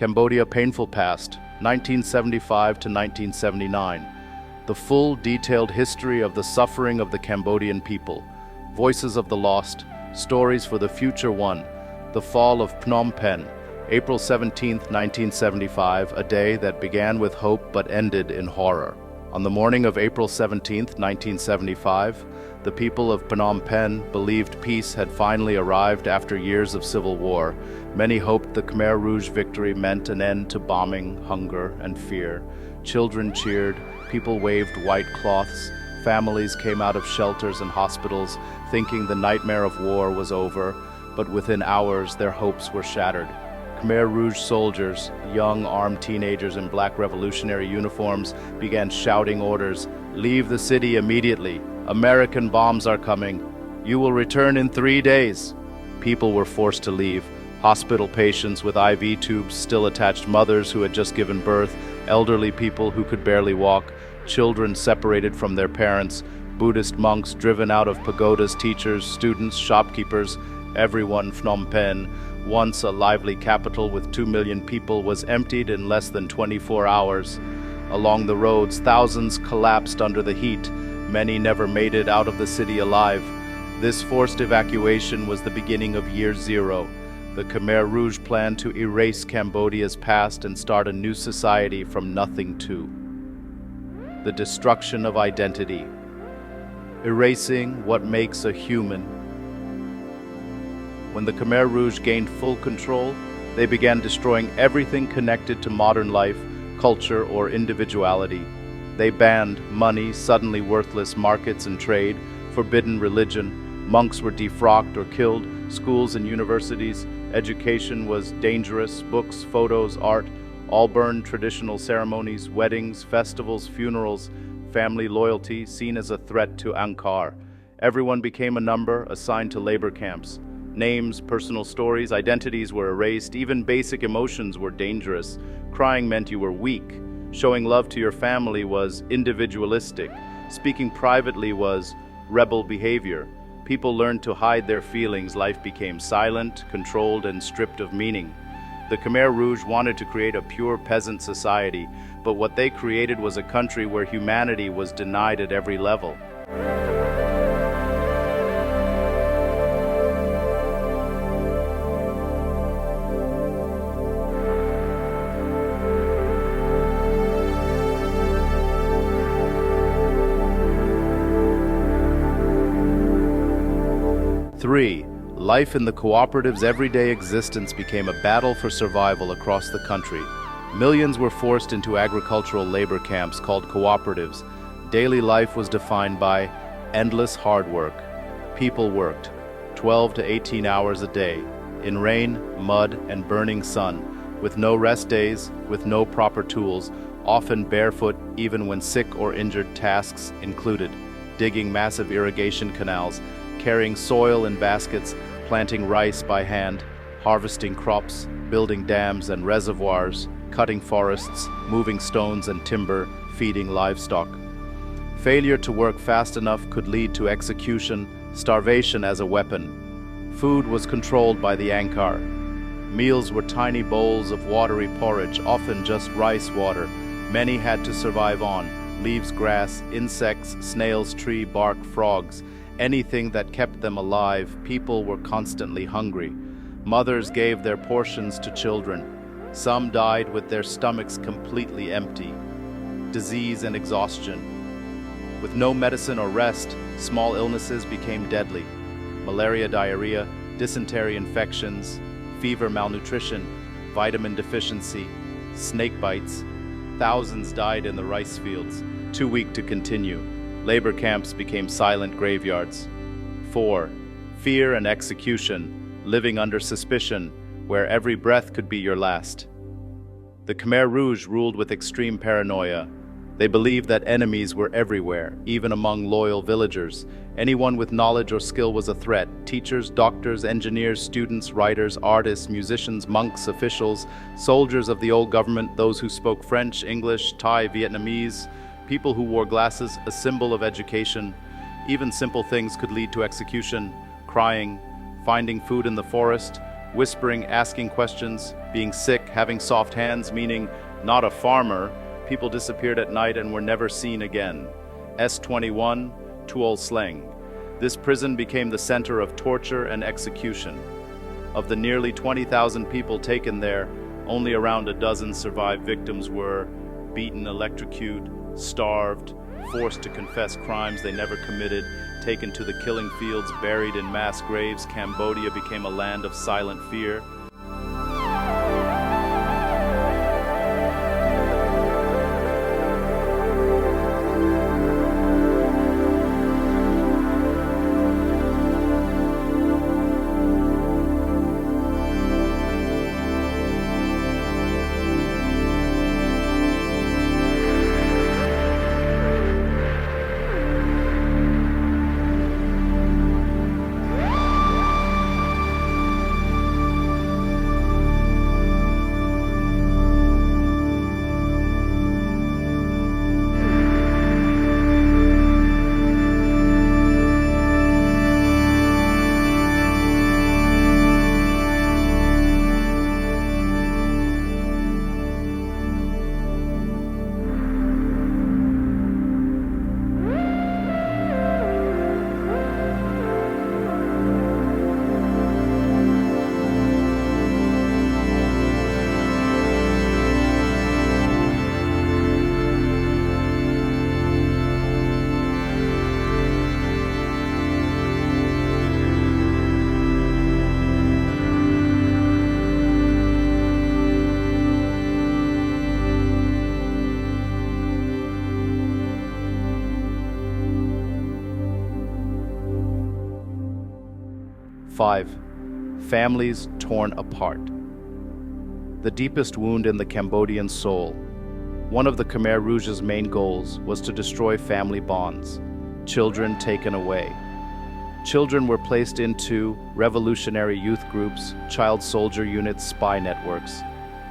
Cambodia Painful Past, 1975 to 1979. The full, detailed history of the suffering of the Cambodian people. Voices of the lost, stories for the future one. The fall of Phnom Penh, April 17, 1975, a day that began with hope but ended in horror. On the morning of April 17, 1975, the people of Phnom Penh believed peace had finally arrived after years of civil war. Many hoped the Khmer Rouge victory meant an end to bombing, hunger, and fear. Children cheered, people waved white cloths, families came out of shelters and hospitals, thinking the nightmare of war was over, but within hours their hopes were shattered. Khmer Rouge soldiers, young armed teenagers in black revolutionary uniforms, began shouting orders, "Leave the city immediately. American bombs are coming. You will return in 3 days." People were forced to leave. Hospital patients with IV tubes still attached, mothers who had just given birth, elderly people who could barely walk, children separated from their parents, Buddhist monks driven out of pagodas, teachers, students, shopkeepers. Everyone. Phnom Penh, once a lively capital with 2 million people, was emptied in less than 24 hours. Along the roads, thousands collapsed under the heat. Many never made it out of the city alive. This forced evacuation was the beginning of year zero. The Khmer Rouge planned to erase Cambodia's past and start a new society from nothing to. The destruction of identity. Erasing what makes a human. When the Khmer Rouge gained full control, they began destroying everything connected to modern life, culture, or individuality. They banned money, suddenly worthless markets and trade, forbidden religion. Monks were defrocked or killed. Schools and universities, education was dangerous. Books, photos, art, all burned. Traditional ceremonies, weddings, festivals, funerals, family loyalty seen as a threat to Angkar. Everyone became a number, assigned to labor camps. Names, personal stories, identities were erased. Even basic emotions were dangerous. Crying meant you were weak. Showing love to your family was individualistic. Speaking privately was rebel behavior. People learned to hide their feelings. Life became silent, controlled, and stripped of meaning. The Khmer Rouge wanted to create a pure peasant society, but what they created was a country where humanity was denied at every level. Three, life in the cooperative's everyday existence became a battle for survival across the country. Millions were forced into agricultural labor camps called cooperatives. Daily life was defined by endless hard work. People worked 12 to 18 hours a day, in rain, mud, and burning sun, with no rest days, with no proper tools, often barefoot even when sick or injured. Tasks included digging massive irrigation canals, carrying soil in baskets, planting rice by hand, harvesting crops, building dams and reservoirs, cutting forests, moving stones and timber, feeding livestock. Failure to work fast enough could lead to execution, starvation as a weapon. Food was controlled by the Angkar. Meals were tiny bowls of watery porridge, often just rice water. Many had to survive on leaves, grass, insects, snails, tree bark, frogs. Anything that kept them alive. People were constantly hungry. Mothers gave their portions to children. Some died with their stomachs completely empty. Disease and exhaustion. With no medicine or rest, small illnesses became deadly. Malaria, diarrhea, dysentery infections, fever, malnutrition, vitamin deficiency, snake bites. Thousands died in the rice fields, too weak to continue. Labor camps became silent graveyards. 4. Fear and execution, living under suspicion, where every breath could be your last. The Khmer Rouge ruled with extreme paranoia. They believed that enemies were everywhere, even among loyal villagers. Anyone with knowledge or skill was a threat. Teachers, doctors, engineers, students, writers, artists, musicians, monks, officials, soldiers of the old government, those who spoke French, English, Thai, Vietnamese, people who wore glasses, a symbol of education. Even simple things could lead to execution. Crying, finding food in the forest, whispering, asking questions, being sick, having soft hands, meaning not a farmer. People disappeared at night and were never seen again. S21, Tuol Sleng. This prison became the center of torture and execution. Of the nearly 20,000 people taken there, only around a dozen survived. Victims were beaten, electrocuted, starved, forced to confess crimes they never committed, taken to the killing fields, buried in mass graves. Cambodia became a land of silent fear. Five, families torn apart. The deepest wound in the Cambodian soul. One of the Khmer Rouge's main goals was to destroy family bonds. Children taken away. Children were placed into revolutionary youth groups, child soldier units, spy networks.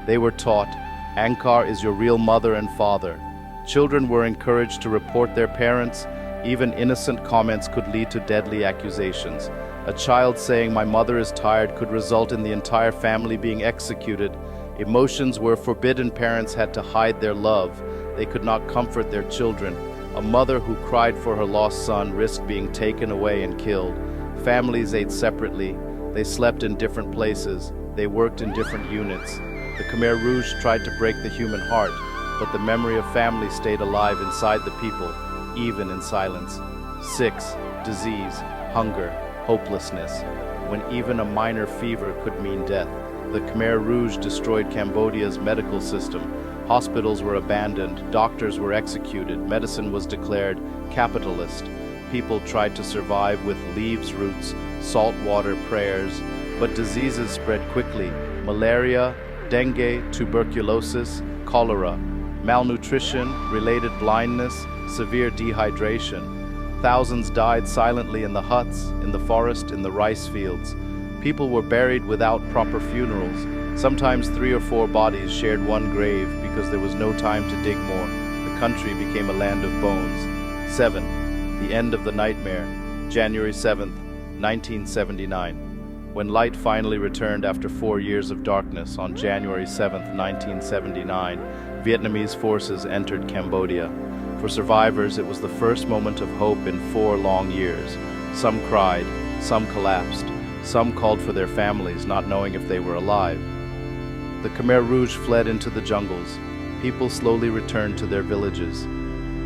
They were taught, Angkar is your real mother and father. Children were encouraged to report their parents. Even innocent comments could lead to deadly accusations. A child saying, my mother is tired, could result in the entire family being executed. Emotions were forbidden. Parents had to hide their love. They could not comfort their children. A mother who cried for her lost son risked being taken away and killed. Families ate separately. They slept in different places. They worked in different units. The Khmer Rouge tried to break the human heart, but the memory of family stayed alive inside the people, even in silence. 6. Disease, hunger, hopelessness. When even a minor fever could mean death, the Khmer Rouge destroyed Cambodia's medical system. Hospitals were abandoned, doctors were executed, medicine was declared capitalist. People tried to survive with leaves, roots, salt water, prayers, but diseases spread quickly. Malaria, dengue, tuberculosis, cholera, malnutrition, related blindness, severe dehydration. Thousands died silently in the huts, in the forest, in the rice fields. People were buried without proper funerals. Sometimes 3 or 4 bodies shared one grave because there was no time to dig more. The country became a land of bones. 7. The end of the nightmare, January 7th, 1979. When light finally returned after 4 years of darkness on January 7th, 1979, Vietnamese forces entered Cambodia. For survivors, it was the first moment of hope in 4 long years. Some cried, some collapsed, some called for their families, not knowing if they were alive. The Khmer Rouge fled into the jungles. People slowly returned to their villages.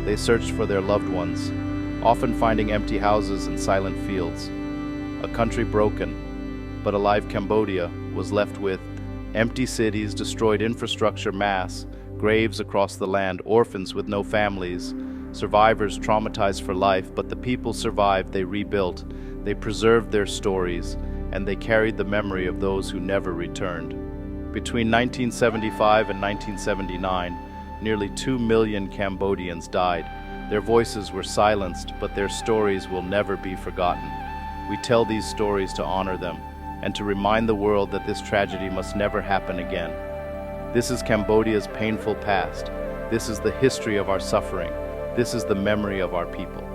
They searched for their loved ones, often finding empty houses and silent fields. A country broken, but alive. Cambodia was left with empty cities, destroyed infrastructure, mass graves across the land, orphans with no families, survivors traumatized for life. But the people survived. They rebuilt, they preserved their stories, and they carried the memory of those who never returned. Between 1975 and 1979, nearly 2 million Cambodians died. Their voices were silenced, but their stories will never be forgotten. We tell these stories to honor them and to remind the world that this tragedy must never happen again. This is Cambodia's painful past. This is the history of our suffering. This is the memory of our people.